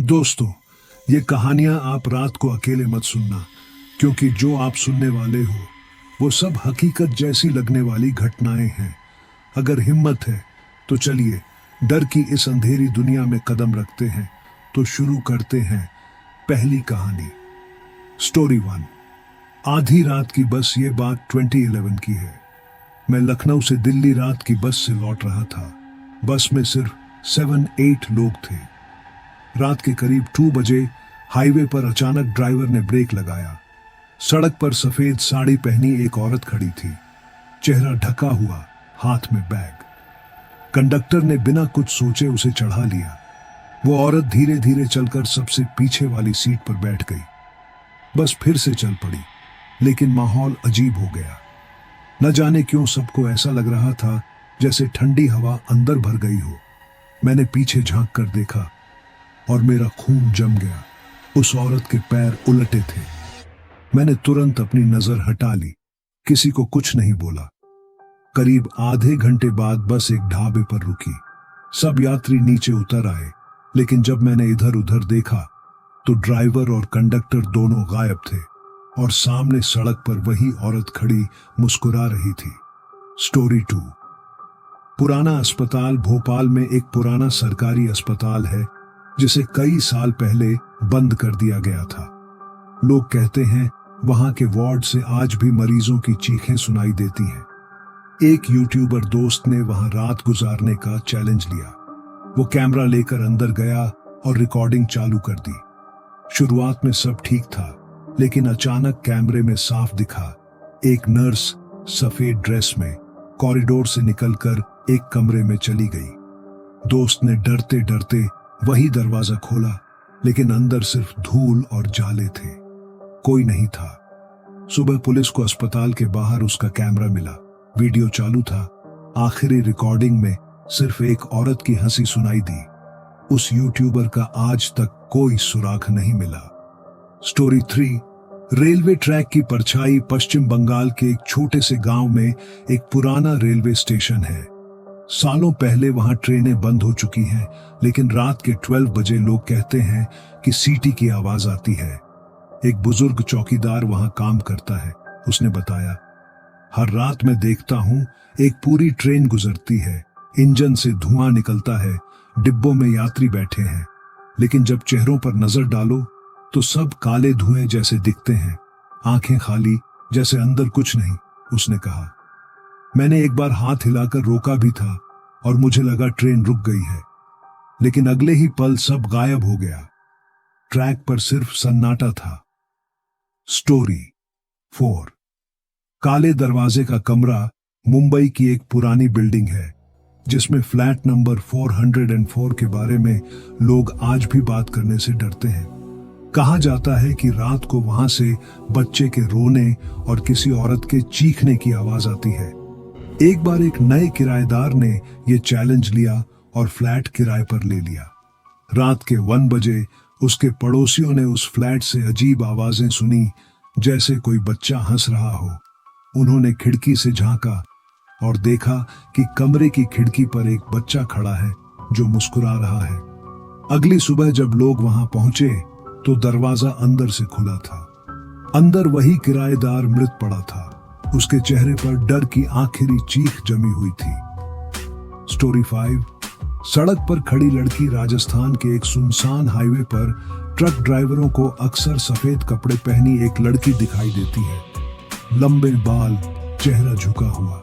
दोस्तों, ये कहानियां आप रात को अकेले मत सुनना, क्योंकि जो आप सुनने वाले हो वो सब हकीकत जैसी लगने वाली घटनाएं हैं। अगर हिम्मत है तो चलिए डर की इस अंधेरी दुनिया में कदम रखते हैं। तो शुरू करते हैं पहली कहानी। स्टोरी 1। आधी रात की बस। ये बात 2011 की है। मैं लखनऊ से दिल्ली रात की बस से लौट रहा था। बस में सिर्फ 7-8 लोग थे। रात के करीब 2 बजे हाईवे पर अचानक ड्राइवर ने ब्रेक लगाया। सड़क पर सफेद साड़ी पहनी एक औरत खड़ी थी, चेहरा ढका हुआ, हाथ में बैग। कंडक्टर ने बिना कुछ सोचे उसे चढ़ा लिया। वो औरत धीरे धीरे चलकर सबसे पीछे वाली सीट पर बैठ गई। बस फिर से चल पड़ी, लेकिन माहौल अजीब हो गया। न जाने क्यों सबको ऐसा लग रहा था जैसे ठंडी हवा अंदर भर गई हो। मैंने पीछे झांक कर देखा और मेरा खून जम गया। उस औरत के पैर उलटे थे। मैंने तुरंत अपनी नजर हटा ली, किसी को कुछ नहीं बोला। करीब आधे घंटे बाद बस एक ढाबे पर रुकी। सब यात्री नीचे उतर आए, लेकिन जब मैंने इधर उधर देखा तो ड्राइवर और कंडक्टर दोनों गायब थे और सामने सड़क पर वही औरत खड़ी मुस्कुरा रही थी। स्टोरी 2। पुराना अस्पताल। भोपाल में एक पुराना सरकारी अस्पताल है जिसे कई साल पहले बंद कर दिया गया था। लोग कहते हैं वहां के वार्ड से आज भी मरीजों की चीखें सुनाई देती हैं। एक यूट्यूबर दोस्त ने वहां रात गुजारने का चैलेंज लिया। वो कैमरा लेकर अंदर गया और रिकॉर्डिंग चालू कर दी। शुरुआत में सब ठीक था, लेकिन अचानक कैमरे में साफ दिखा एक नर्स सफेद ड्रेस में कॉरिडोर से निकलकर एक कमरे में चली गई। दोस्त ने डरते डरते वही दरवाजा खोला, लेकिन अंदर सिर्फ धूल और जाले थे, कोई नहीं था। सुबह पुलिस को अस्पताल के बाहर उसका कैमरा मिला। वीडियो चालू था। आखिरी रिकॉर्डिंग में सिर्फ एक औरत की हंसी सुनाई दी। उस यूट्यूबर का आज तक कोई सुराग नहीं मिला। स्टोरी 3। रेलवे ट्रैक की परछाई। पश्चिम बंगाल के एक छोटे से गांव में एक पुराना रेलवे स्टेशन है। सालों पहले वहां ट्रेनें बंद हो चुकी हैं, लेकिन रात के 12 बजे लोग कहते हैं कि सीटी की आवाज आती है। एक बुजुर्ग चौकीदार वहां काम करता है। उसने बताया, हर रात मैं देखता हूं एक पूरी ट्रेन गुजरती है, इंजन से धुआं निकलता है, डिब्बों में यात्री बैठे हैं, लेकिन जब चेहरों पर नजर डालो तो सब काले धुएं जैसे दिखते हैं, आंखें खाली, जैसे अंदर कुछ नहीं। उसने कहा, मैंने एक बार हाथ हिलाकर रोका भी था और मुझे लगा ट्रेन रुक गई है, लेकिन अगले ही पल सब गायब हो गया। ट्रैक पर सिर्फ सन्नाटा था। स्टोरी 4। काले दरवाजे का कमरा। मुंबई की एक पुरानी बिल्डिंग है जिसमें फ्लैट नंबर 404 के बारे में लोग आज भी बात करने से डरते हैं। कहा जाता है कि रात को वहां से बच्चे के रोने और किसी औरत के चीखने की आवाज आती है। एक बार एक नए किराएदार ने यह चैलेंज लिया और फ्लैट किराए पर ले लिया। रात के 1 बजे उसके पड़ोसियों ने उस फ्लैट से अजीब आवाजें सुनी, जैसे कोई बच्चा हंस रहा हो। उन्होंने खिड़की से झांका और देखा कि कमरे की खिड़की पर एक बच्चा खड़ा है जो मुस्कुरा रहा है। अगली सुबह जब लोग वहां पहुंचे तो दरवाजा अंदर से खुला था। अंदर वही किराएदार मृत पड़ा था। उसके चेहरे पर डर की आखिरी चीख जमी हुई थी। स्टोरी 5। सड़क पर खड़ी लड़की। राजस्थान के एक सुनसान हाईवे पर ट्रक ड्राइवरों को अक्सर सफेद कपड़े पहनी एक लड़की दिखाई देती है। लंबे बाल, चेहरा झुका हुआ।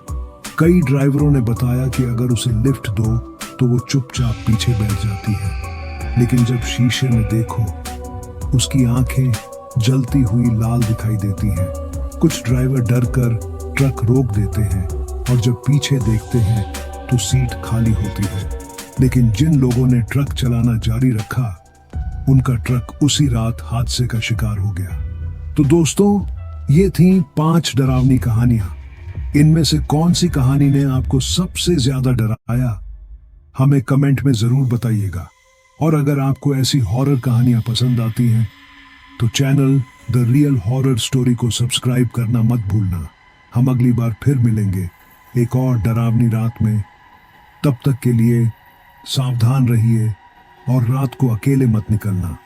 कई ड्राइवरों ने बताया कि अगर उसे लिफ्ट दो तो वो चुपचाप पीछे बैठ जाती है, लेकिन जब शीशे में देखो उसकी आंखें जलती हुई लाल दिखाई देती हैं। कुछ ड्राइवर डर कर ट्रक रोक देते हैं और जब पीछे देखते हैं तो सीट खाली होती है, लेकिन जिन लोगों ने ट्रक चलाना जारी रखा उनका ट्रक उसी रात हादसे का शिकार हो गया। तो दोस्तों, ये थी 5 डरावनी कहानियां। इनमें से कौन सी कहानी ने आपको सबसे ज्यादा डराया, हमें कमेंट में जरूर बताइएगा। और अगर आपको ऐसी हॉरर कहानियां पसंद आती हैं तो channel the real horror story को सब्सक्राइब करना मत भूलना। हम अगली बार फिर मिलेंगे एक और डरावनी रात में। तब तक के लिए सावधान रहिए, और रात को अकेले मत निकलना।